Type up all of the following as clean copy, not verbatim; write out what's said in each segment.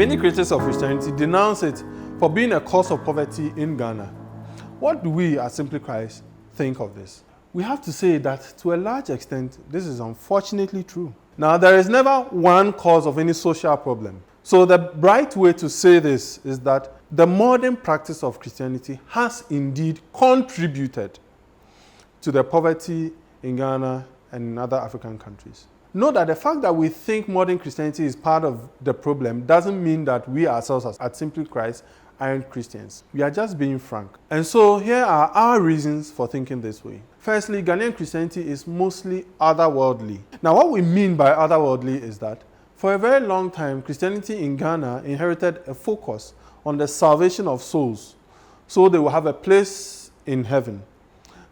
Many critics of Christianity denounce it for being a cause of poverty in Ghana. What do we as Simply Christ think of this? We have to say that to a large extent, this is unfortunately true. Now, there is never one cause of any social problem. So the right way to say this is that the modern practice of Christianity has indeed contributed to the poverty in Ghana and in other African countries. Note that the fact that we think modern Christianity is part of the problem doesn't mean that we ourselves at Simply Christ aren't Christians. We are just being frank. And so here are our reasons for thinking this way. Firstly, Ghanaian Christianity is mostly otherworldly. Now, what we mean by otherworldly is that for a very long time, Christianity in Ghana inherited a focus on the salvation of souls, so they will have a place in heaven,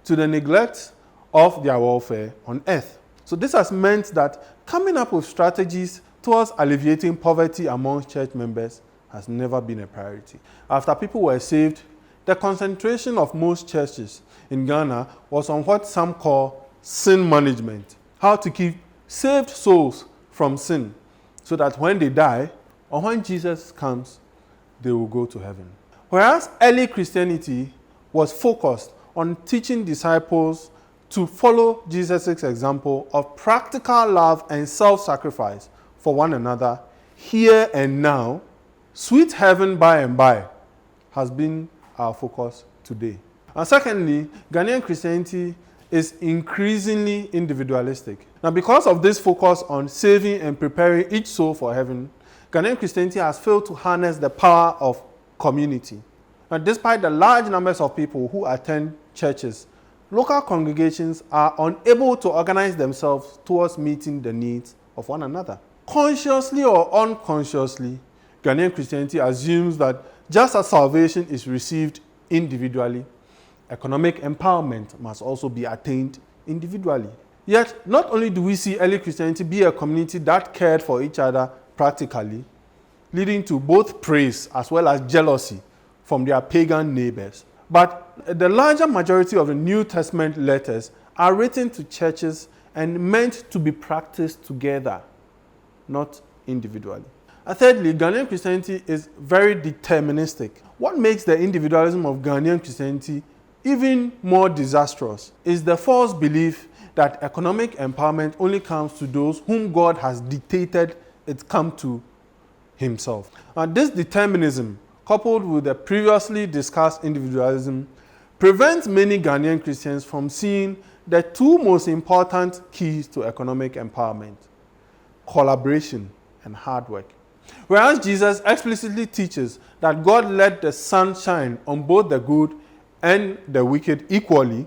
to the neglect of their welfare on earth. So this has meant that coming up with strategies towards alleviating poverty among church members has never been a priority. After people were saved, the concentration of most churches in Ghana was on what some call sin management, how to keep saved souls from sin, so that when they die, or when Jesus comes, they will go to heaven. Whereas early Christianity was focused on teaching disciples to follow Jesus' example of practical love and self-sacrifice for one another here and now, sweet heaven by and by has been our focus today. And secondly, Ghanaian Christianity is increasingly individualistic. Now, because of this focus on saving and preparing each soul for heaven, Ghanaian Christianity has failed to harness the power of community. And despite the large numbers of people who attend churches, local congregations are unable to organize themselves towards meeting the needs of one another. Consciously or unconsciously, Ghanaian Christianity assumes that just as salvation is received individually, economic empowerment must also be attained individually. Yet, not only do we see early Christianity be a community that cared for each other practically, leading to both praise as well as jealousy from their pagan neighbors, but the larger majority of the New Testament letters are written to churches and meant to be practiced together, not individually. And thirdly, Ghanaian Christianity is very deterministic. What makes the individualism of Ghanaian Christianity even more disastrous is the false belief that economic empowerment only comes to those whom God has dictated it come to himself. And this determinism, coupled with the previously discussed individualism, prevents many Ghanaian Christians from seeing the two most important keys to economic empowerment: collaboration and hard work. Whereas Jesus explicitly teaches that God let the sun shine on both the good and the wicked equally,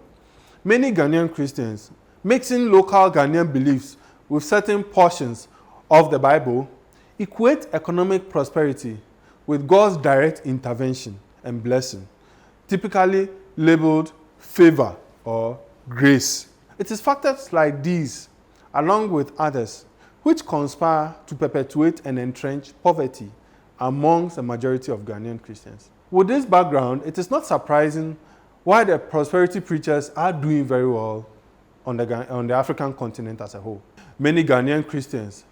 many Ghanaian Christians, mixing local Ghanaian beliefs with certain portions of the Bible, equate economic prosperity with God's direct intervention and blessing, typically labeled favor or grace. It is factors like these, along with others, which conspire to perpetuate and entrench poverty amongst the majority of Ghanaian Christians. With this background, it is not surprising why the prosperity preachers are doing very well on the African continent as a whole. Many Ghanaian Christians,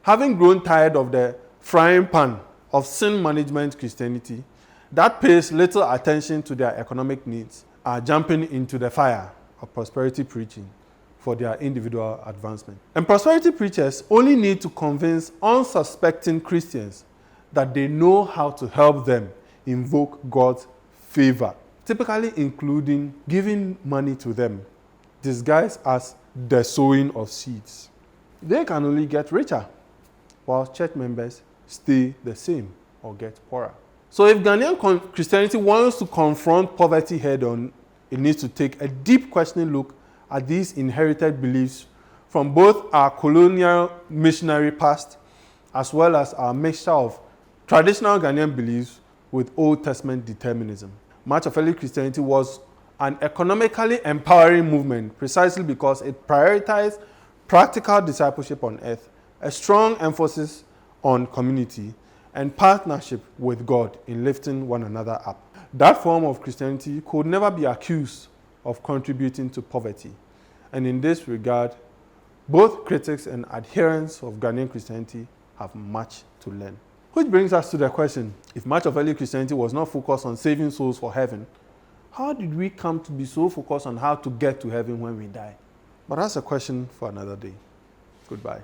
having grown tired of the frying pan of sin management Christianity that pays little attention to their economic needs, are jumping into the fire of prosperity preaching for their individual advancement. And prosperity preachers only need to convince unsuspecting Christians that they know how to help them invoke God's favor, typically including giving money to them, disguised as the sowing of seeds. They can only get richer, while church members stay the same or get poorer. So if Ghanaian Christianity wants to confront poverty head-on, it needs to take a deep questioning look at these inherited beliefs from both our colonial missionary past as well as our mixture of traditional Ghanaian beliefs with Old Testament determinism. Much of early Christianity was an economically empowering movement precisely because it prioritized practical discipleship on earth, a strong emphasis on community, and partnership with God in lifting one another up. That form of Christianity could never be accused of contributing to poverty. And in this regard, both critics and adherents of Ghanaian Christianity have much to learn. Which brings us to the question, if much of early Christianity was not focused on saving souls for heaven, how did we come to be so focused on how to get to heaven when we die? But that's a question for another day. Goodbye.